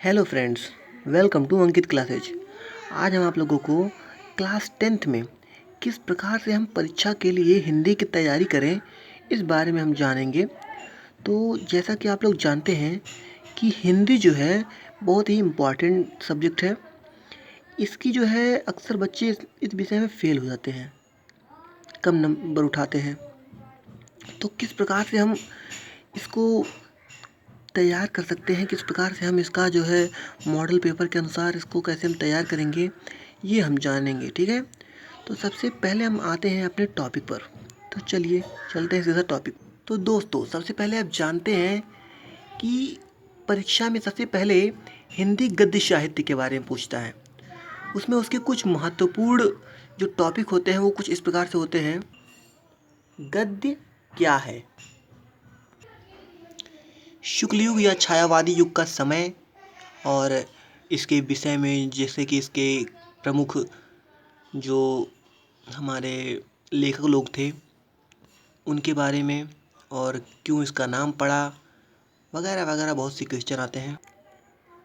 Hello friends, welcome to Ankit classes. आज हम आप लोगों को क्लास 10th में किस प्रकार से हम परीक्षा के लिए हिंदी की तैयारी करें, इस बारे में हम जानेंगे। तो जैसा कि आप लोग जानते हैं कि हिंदी जो है बहुत ही इम्पॉर्टेंट सब्जेक्ट है। इसकी जो है अक्सर बच्चे इस विषय में फ़ेल हो जाते हैं, कम नंबर उठाते हैं। तो किस प्रकार से हम इसको तैयार कर सकते हैं, किस प्रकार से हम इसका जो है मॉडल पेपर के अनुसार इसको कैसे हम तैयार करेंगे, ये हम जानेंगे। ठीक है, तो सबसे पहले हम आते हैं अपने टॉपिक पर। तो चलिए चलते हैं सीधा टॉपिक। तो दोस्तों, सबसे पहले आप जानते हैं कि परीक्षा में सबसे पहले हिंदी गद्य साहित्य के बारे में पूछता है। उसमें उसके कुछ महत्वपूर्ण जो टॉपिक होते हैं वो कुछ इस प्रकार से होते हैं। गद्य क्या है, शुक्ल युग या छायावादी युग का समय, और इसके विषय में जैसे कि इसके प्रमुख जो हमारे लेखक लोग थे उनके बारे में, और क्यों इसका नाम पड़ा, वगैरह वगैरह बहुत सी क्वेश्चन आते हैं।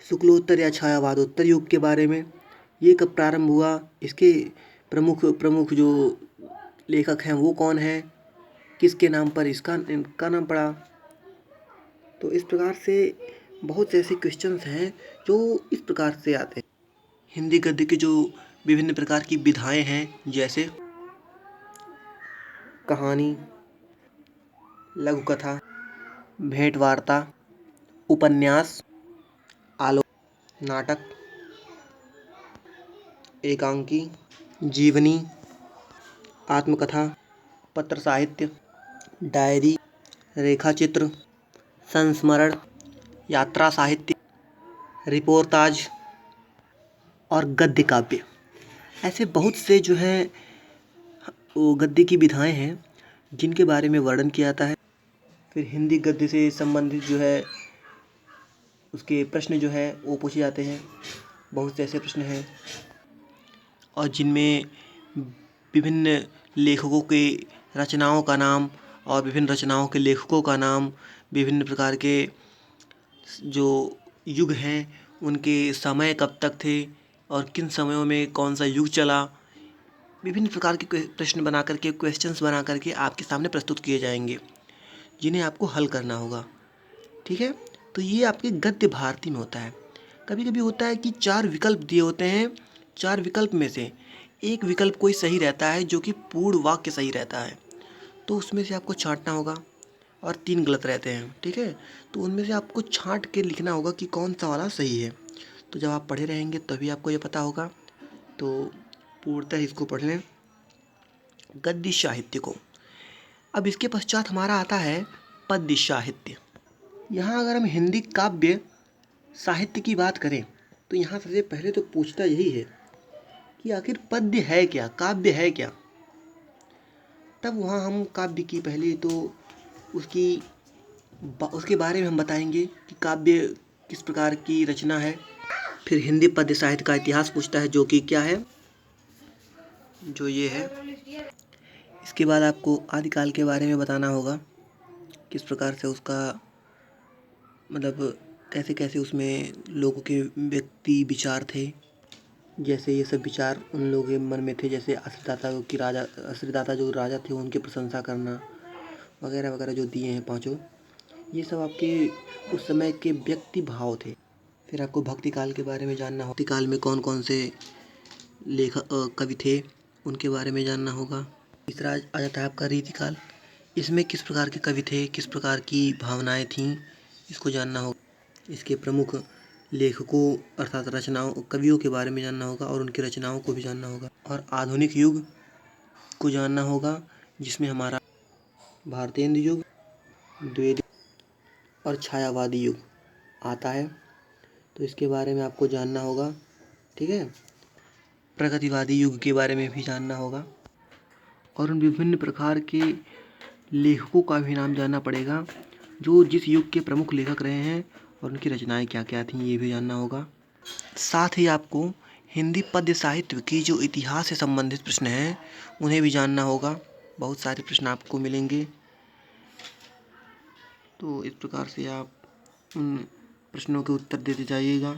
शुक्लोत्तर या छायावादोत्तर युग के बारे में, ये कब प्रारंभ हुआ, इसके प्रमुख प्रमुख जो लेखक हैं वो कौन हैं, किसके नाम पर इनका नाम पड़ा। तो इस प्रकार से बहुत से ऐसे क्वेश्चंस हैं जो इस प्रकार से आते हैं। हिंदी गद्य की जो विभिन्न प्रकार की विधाएं हैं, जैसे कहानी, लघु कथा, भेंट वार्ता, उपन्यास, आलोक, नाटक, एकांकी, जीवनी, आत्मकथा, पत्र साहित्य, डायरी, रेखाचित्र, संस्मरण, यात्रा साहित्य, रिपोर्ताज और गद्य काव्य। ऐसे बहुत से जो हैं वो गद्य की विधाएं हैं जिनके बारे में वर्णन किया जाता है। फिर हिंदी गद्य से संबंधित जो है उसके प्रश्न जो है वो पूछे जाते हैं। बहुत से ऐसे प्रश्न हैं और जिनमें विभिन्न लेखकों के रचनाओं का नाम और विभिन्न रचनाओं के लेखकों का नाम, विभिन्न प्रकार के जो युग हैं उनके समय कब तक थे और किन समयों में कौन सा युग चला, विभिन्न प्रकार के प्रश्न बना करके, क्वेश्चंस बना करके आपके सामने प्रस्तुत किए जाएंगे, जिन्हें आपको हल करना होगा। ठीक है, तो ये आपके गद्य भारती में होता है। कभी कभी होता है कि 4 विकल्प दिए होते हैं, 4 विकल्प में से एक विकल्प कोई सही रहता है जो कि पूर्ण वाक्य सही रहता है, तो उसमें से आपको छांटना होगा, और 3 गलत रहते हैं। ठीक है, तो उनमें से आपको छांट के लिखना होगा कि कौन सा वाला सही है। तो जब आप पढ़े रहेंगे तभी आपको ये पता होगा। तो पूर्णतः इसको पढ़ लें, गद्य साहित्य को। अब इसके पश्चात हमारा आता है पद्य साहित्य। यहाँ अगर हम हिंदी काव्य साहित्य की बात करें तो यहाँ सबसे पहले तो पूछता यही है कि आखिर पद्य है क्या, काव्य है क्या। तब वहाँ हम काव्य की पहले तो उसके बारे में हम बताएंगे कि काव्य किस प्रकार की रचना है। फिर हिंदी पद्य साहित्य का इतिहास पूछता है, जो कि क्या है, जो ये है। इसके बाद आपको आदिकाल के बारे में बताना होगा, किस प्रकार से उसका मतलब कैसे कैसे उसमें लोगों के व्यक्ति विचार थे, जैसे ये सब विचार उन लोगों के मन में थे, जैसे अश्रीदाता जो राजा थे उनकी प्रशंसा करना, वगैरह वगैरह जो दिए हैं पांचों, ये सब आपके उस समय के व्यक्ति भाव थे। फिर आपको भक्ति काल के बारे में जानना होगा, भक्ति काल में कौन कौन से कवि थे उनके बारे में जानना होगा। तीसरा आ जाता है आपका रीतिकाल, इसमें किस प्रकार के कवि थे, किस प्रकार की भावनाएं थीं, इसको जानना होगा। इसके प्रमुख लेखकों अर्थात रचनाओं, कवियों के बारे में जानना होगा और उनकी रचनाओं को भी जानना होगा। और आधुनिक युग को जानना होगा, जिसमें हमारा भारतेंद्र युग, द्विवेदी और छायावादी युग आता है, तो इसके बारे में आपको जानना होगा। ठीक है, प्रगतिवादी युग के बारे में भी जानना होगा, और उन विभिन्न प्रकार के लेखकों का भी नाम जानना पड़ेगा जो जिस युग के प्रमुख लेखक रहे हैं, और उनकी रचनाएं क्या क्या थीं ये भी जानना होगा। साथ ही आपको हिंदी पद्य साहित्य की जो इतिहास से संबंधित प्रश्न हैं उन्हें भी जानना होगा। बहुत सारे प्रश्न आपको मिलेंगे, तो इस प्रकार से आप उन प्रश्नों के उत्तर देते जाइएगा।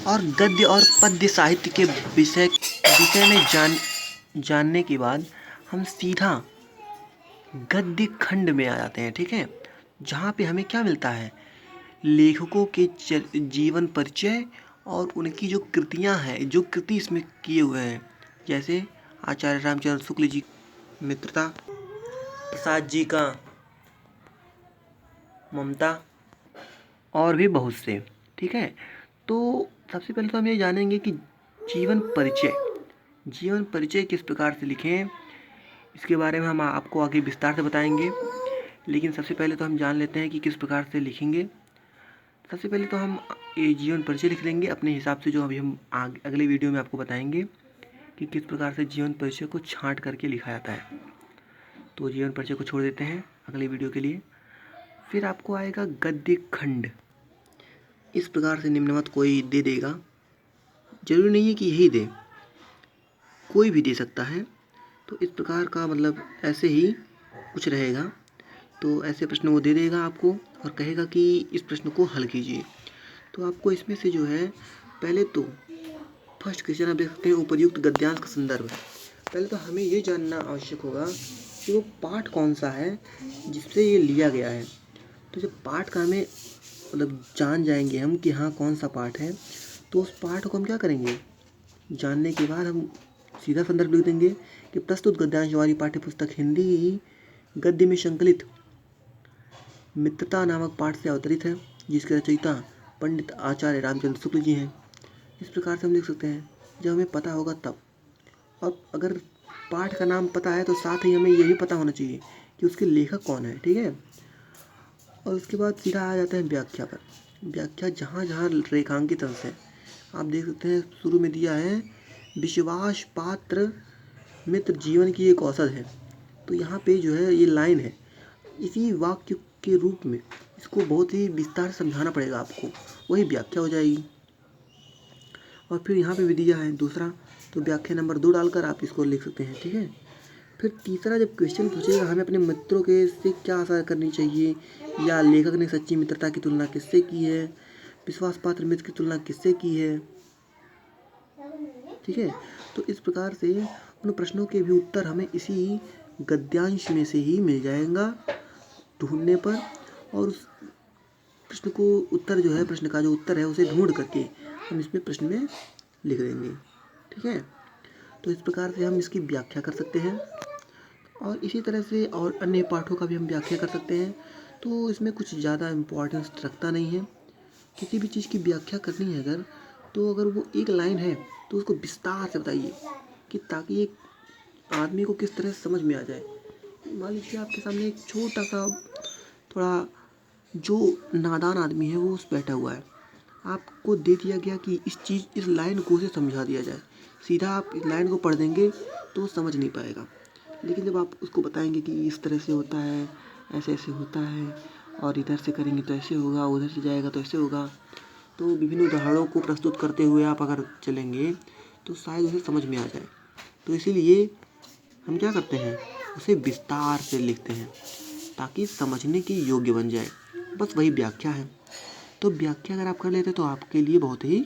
और गद्य और पद्य साहित्य के विषय में जानने के बाद हम सीधा गद्य खंड में आ जाते हैं, ठीक है, जहाँ पे हमें क्या मिलता है, लेखकों के जीवन परिचय और उनकी जो कृतियाँ हैं, जो कृति इसमें किए हुए हैं, जैसे आचार्य रामचंद्र शुक्ल जी मित्रता प्रसाद जी का ममता और भी बहुत से, ठीक है। तो सबसे पहले तो हम ये जानेंगे कि जीवन परिचय किस प्रकार से लिखें, इसके बारे में हम आपको आगे विस्तार से बताएंगे। लेकिन सबसे पहले तो हम जान लेते हैं कि किस प्रकार से लिखेंगे। सबसे पहले तो हम ये जीवन परिचय लिख लेंगे अपने हिसाब से, जो अभी हम अगले वीडियो में आपको बताएंगे कि किस प्रकार से जीवन परिचय को छांट करके लिखा जाता है। तो जीवन परिचय को छोड़ देते हैं अगले वीडियो के लिए। फिर आपको आएगा गद्य खंड। इस प्रकार से निम्नवत कोई दे देगा, जरूरी नहीं है कि यही दे, कोई भी दे सकता है। तो इस प्रकार का मतलब ऐसे ही कुछ रहेगा। तो ऐसे प्रश्न वो दे देगा आपको और कहेगा कि इस प्रश्न को हल कीजिए। तो आपको इसमें से जो है, पहले तो फर्स्ट क्वेश्चन आप देख सकते हैं, उपर्युक्त गद्यांश का संदर्भ। पहले तो हमें ये जानना आवश्यक होगा कि वो पाठ कौन सा है जिससे ये लिया गया है। तो जब पाठ का हमें मतलब जान जाएंगे हम कि हाँ कौन सा पाठ है, तो उस पाठ को हम क्या करेंगे, जानने के बाद हम सीधा संदर्भ लिख देंगे कि प्रस्तुत गद्यांश वाली पाठ्य पुस्तक हिंदी गद्य में संकलित मित्रता नामक पाठ से अवतरित है, जिसके रचयिता पंडित आचार्य रामचंद्र शुक्ल जी हैं। इस प्रकार से हम लिख सकते हैं जब हमें पता होगा तब। और अगर पाठ का नाम पता है तो साथ ही हमें ये भी पता होना चाहिए कि उसके लेखक कौन है, ठीक है। और उसके बाद सीधा आ जाता है व्याख्या पर। व्याख्या जहाँ जहाँ रेखांकित अंश है, आप देख सकते हैं शुरू में दिया है विश्वास पात्र मित्र जीवन की एक औसत है। तो यहाँ पे जो है ये लाइन है, इसी वाक्य के रूप में इसको बहुत ही विस्तार से समझाना पड़ेगा आपको, वही व्याख्या हो जाएगी। और फिर यहाँ पे भी दिया है दूसरा, तो व्याख्या नंबर 2 डालकर आप इसको लिख सकते हैं, ठीक है। फिर तीसरा जब क्वेश्चन पूछेगा हमें अपने मित्रों के से क्या आशा करनी चाहिए, या लेखक ने सच्ची मित्रता की तुलना किससे की है, विश्वास पात्र मित्र की तुलना किससे की है, ठीक है। तो इस प्रकार से उन प्रश्नों के भी उत्तर हमें इसी गद्यांश में से ही मिल जाएगा ढूंढने पर। और उस प्रश्न को उत्तर जो है, प्रश्न का जो उत्तर है उसे ढूंढ करके हम इसमें प्रश्न में लिख देंगे, ठीक है। तो इस प्रकार से हम इसकी व्याख्या कर सकते हैं। और इसी तरह से और अन्य पाठों का भी हम व्याख्या कर सकते हैं। तो इसमें कुछ ज़्यादा इम्पोर्टेंस रखता नहीं है। किसी भी चीज़ की व्याख्या करनी है अगर, तो अगर वो एक लाइन है तो उसको विस्तार से बताइए, कि ताकि एक आदमी को किस तरह से समझ में आ जाए। मान लीजिए आपके सामने एक छोटा सा थोड़ा जो नादान आदमी है वो उस बैठा हुआ है, आपको दे दिया गया कि इस लाइन को उसे समझा दिया जाए, सीधा आप इस लाइन को पढ़ देंगे तो वो समझ नहीं पाएगा। लेकिन जब आप उसको बताएंगे कि इस तरह से होता है, ऐसे ऐसे होता है, और इधर से करेंगे तो ऐसे होगा, उधर से जाएगा तो ऐसे होगा, तो विभिन्न उदाहरणों को प्रस्तुत करते हुए आप अगर चलेंगे तो शायद उसे समझ में आ जाए। तो इसीलिए हम क्या करते हैं, उसे विस्तार से लिखते हैं ताकि समझने के योग्य बन जाए। बस वही व्याख्या है। तो व्याख्या अगर आप कर लेते तो आपके लिए बहुत ही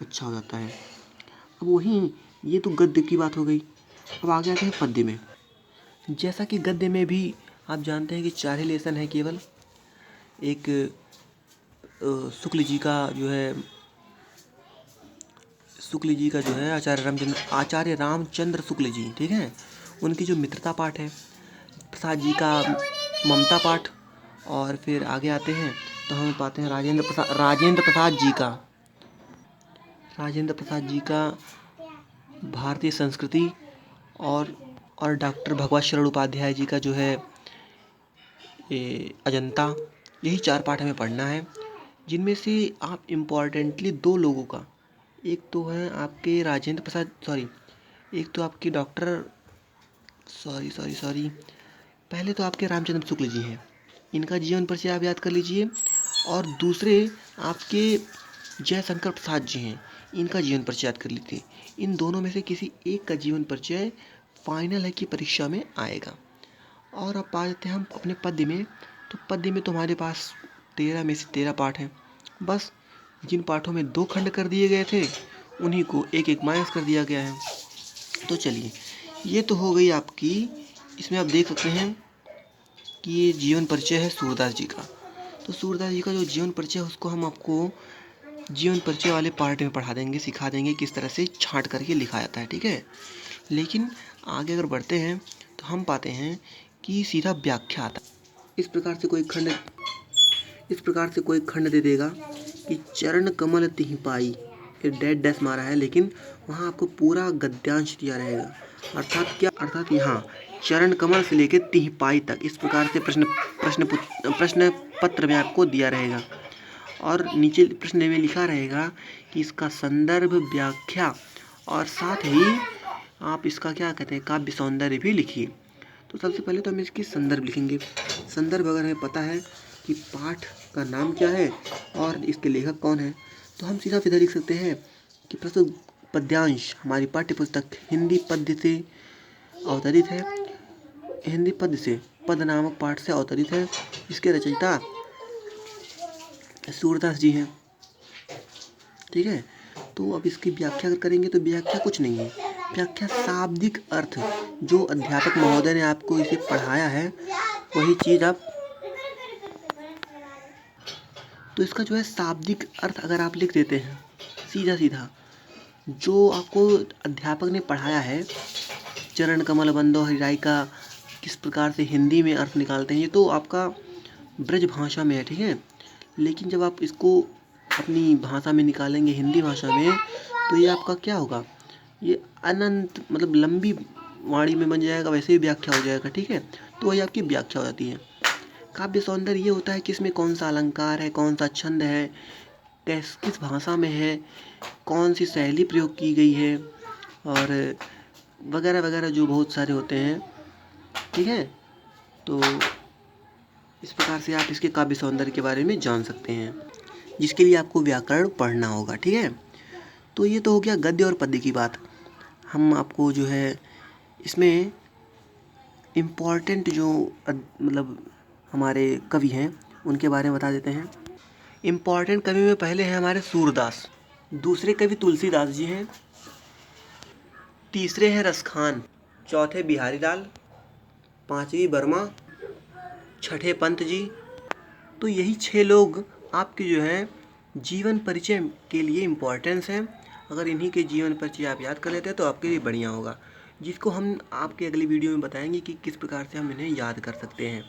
अच्छा हो जाता है। अब वहीं ये तो गद्य की बात हो गई। अब आगे आते हैं पद्य में। जैसा कि गद्य में भी आप जानते हैं कि 4 ही लेसन है केवल। एक शुक्ल जी का जो है आचार्य रामचंद्र शुक्ल जी, ठीक है, उनकी जो मित्रता पाठ है, प्रसाद जी का ममता पाठ, और फिर आगे आते हैं तो हम पाते हैं राजेंद्र प्रसाद जी का भारतीय संस्कृति, और डॉक्टर भगवत शरण उपाध्याय जी का जो है ये अजंता। यही 4 पाठ हमें पढ़ना है, जिनमें से आप इम्पॉर्टेंटली 2 लोगों का, एक तो है आपके एक तो आपके पहले तो आपके रामचंद्र शुक्ल जी हैं, इनका जीवन परिचय आप याद कर लीजिए। और दूसरे आपके जयशंकर प्रसाद जी हैं, इनका जीवन परिचय याद कर लीजिए। इन दोनों में से किसी एक का जीवन परिचय फाइनल है कि परीक्षा में आएगा। और अब आ जाते हैं हम अपने पद्य में। तो पद्य में तो हमारे पास 13 में से 13 पाठ हैं। बस जिन पाठों में 2 खंड कर दिए गए थे उन्हीं को एक एक माइनस कर दिया गया है। तो चलिए, ये तो हो गई आपकी। इसमें आप देख सकते हैं कि ये जीवन परिचय है सूरदास जी का। तो सूरदास जी का जो जीवन परिचय है उसको हम आपको जीवन परिचय वाले पार्ट में पढ़ा देंगे, सिखा देंगे किस तरह से छांट करके लिखा जाता है, ठीक है। लेकिन आगे अगर बढ़ते हैं तो हम पाते हैं कि सीधा व्याख्या आता है। इस प्रकार से कोई खंड दे देगा कि चरण कमल तिहि पाई, ये डैश डैश मारा है, लेकिन वहाँ आपको पूरा गद्यांश दिया रहेगा। अर्थात क्या, अर्थात यहाँ चरण कमल से लेकर तिहि पाई तक इस प्रकार से प्रश्न पत्र में आपको दिया रहेगा। और नीचे प्रश्न में लिखा रहेगा कि इसका संदर्भ, व्याख्या और साथ ही आप इसका क्या कहते हैं, काव्य सौंदर्य भी लिखिए। तो सबसे पहले तो हम इसकी संदर्भ लिखेंगे। संदर्भ अगर हमें पता है कि पाठ का नाम क्या है और इसके लेखक कौन है, तो हम सीधा सीधा लिख सकते हैं कि प्रस्तुत पद्यांश हमारी पाठ्य पुस्तक हिंदी पद्य से अवतरित है, हिंदी पद्य से, पद नामक पाठ से अवतरित है। इसके रचयिता सूरदास जी हैं, ठीक है। तो अब इसकी व्याख्या अगर करेंगे तो व्याख्या कुछ नहीं है, व्याख्या शाब्दिक अर्थ, जो अध्यापक महोदय ने आपको इसे पढ़ाया है वही चीज़ आप, तो इसका जो है शाब्दिक अर्थ अगर आप लिख देते हैं सीधा सीधा, जो आपको अध्यापक ने पढ़ाया है, चरण कमल बंदो हरिराई का किस प्रकार से हिंदी में अर्थ निकालते हैं, ये तो आपका ब्रज भाषा में है, ठीक है। लेकिन जब आप इसको अपनी भाषा में निकालेंगे, हिंदी भाषा में, तो ये आपका क्या होगा, ये अनंत मतलब लंबी वाणी में बन जाएगा, वैसे ही व्याख्या हो जाएगा, ठीक है। तो वही आपकी व्याख्या हो जाती है। काव्य सौंदर्य ये होता है कि इसमें कौन सा अलंकार है, कौन सा छंद है, किस भाषा में है, कौन सी शैली प्रयोग की गई है, और वगैरह वगैरह जो बहुत सारे होते हैं, ठीक है। तो इस प्रकार से आप इसके काव्य सौंदर्य के बारे में जान सकते हैं, जिसके लिए आपको व्याकरण पढ़ना होगा, ठीक है। तो ये तो हो गया गद्य और पद्य की बात। हम आपको जो है इसमें इम्पॉर्टेंट जो मतलब हमारे कवि हैं उनके बारे में बता देते हैं। इम्पॉर्टेंट कवि में पहले हैं हमारे सूरदास, दूसरे कवि तुलसीदास जी हैं, तीसरे हैं रसखान, चौथे बिहारी लाल, पांचवी वर्मा, छठे पंत जी। तो यही 6 लोग आपके जो है जीवन परिचय के लिए इम्पोर्टेंस हैं। अगर इन्हीं के जीवन परिचय आप याद कर लेते हैं तो आपके लिए बढ़िया होगा, जिसको हम आपके अगली वीडियो में बताएंगे कि किस प्रकार से हम इन्हें याद कर सकते हैं।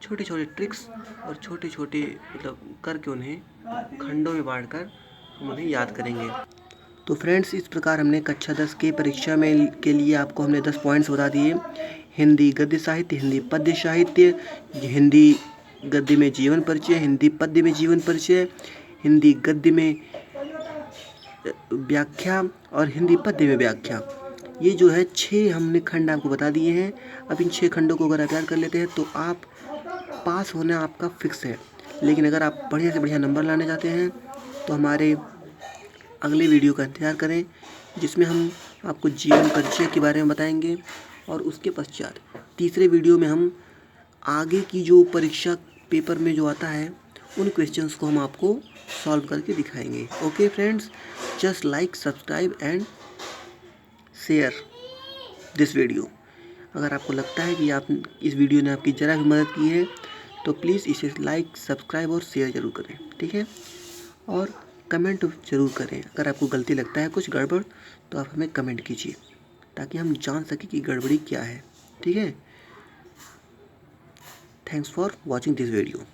छोटे छोटे ट्रिक्स और छोटे छोटे मतलब करके उन्हें खंडों में बांटकर हम उन्हें याद करेंगे। तो फ्रेंड्स, इस प्रकार हमने कक्षा 10 के परीक्षा में के लिए आपको हमने 10 पॉइंट्स बता दिए। हिंदी गद्य साहित्य, हिंदी पद्य साहित्य, हिंदी गद्य में जीवन परिचय, हिंदी पद्य में जीवन परिचय, हिंदी गद्य में व्याख्या और हिंदी पद्य में व्याख्या। ये जो है 6 हमने खंड आपको बता दिए हैं। अब इन 6 खंडों को अगर आप याद कर लेते हैं तो आप पास होना आपका फिक्स है। लेकिन अगर आप बढ़िया से बढ़िया नंबर लाने चाहते हैं तो हमारे अगले वीडियो का इंतज़ार करें, जिसमें हम आपको जीवन परिचय के बारे में बताएंगे, और उसके पश्चात तीसरे वीडियो में हम आगे की जो परीक्षा पेपर में जो आता है उन क्वेश्चंस को हम आपको सॉल्व करके दिखाएंगे। Okay friends, just like, subscribe and share this video. अगर आपको लगता है कि आप इस वीडियो ने आपकी ज़रा भी मदद की है तो प्लीज़ इसे लाइक, सब्सक्राइब और शेयर ज़रूर करें, ठीक है। और कमेंट ज़रूर करें, अगर आपको गलती लगता है कुछ गड़बड़ तो आप हमें कमेंट कीजिए ताकि हम जान सकें कि गड़बड़ी क्या है, ठीक है। Thanks for watching this video.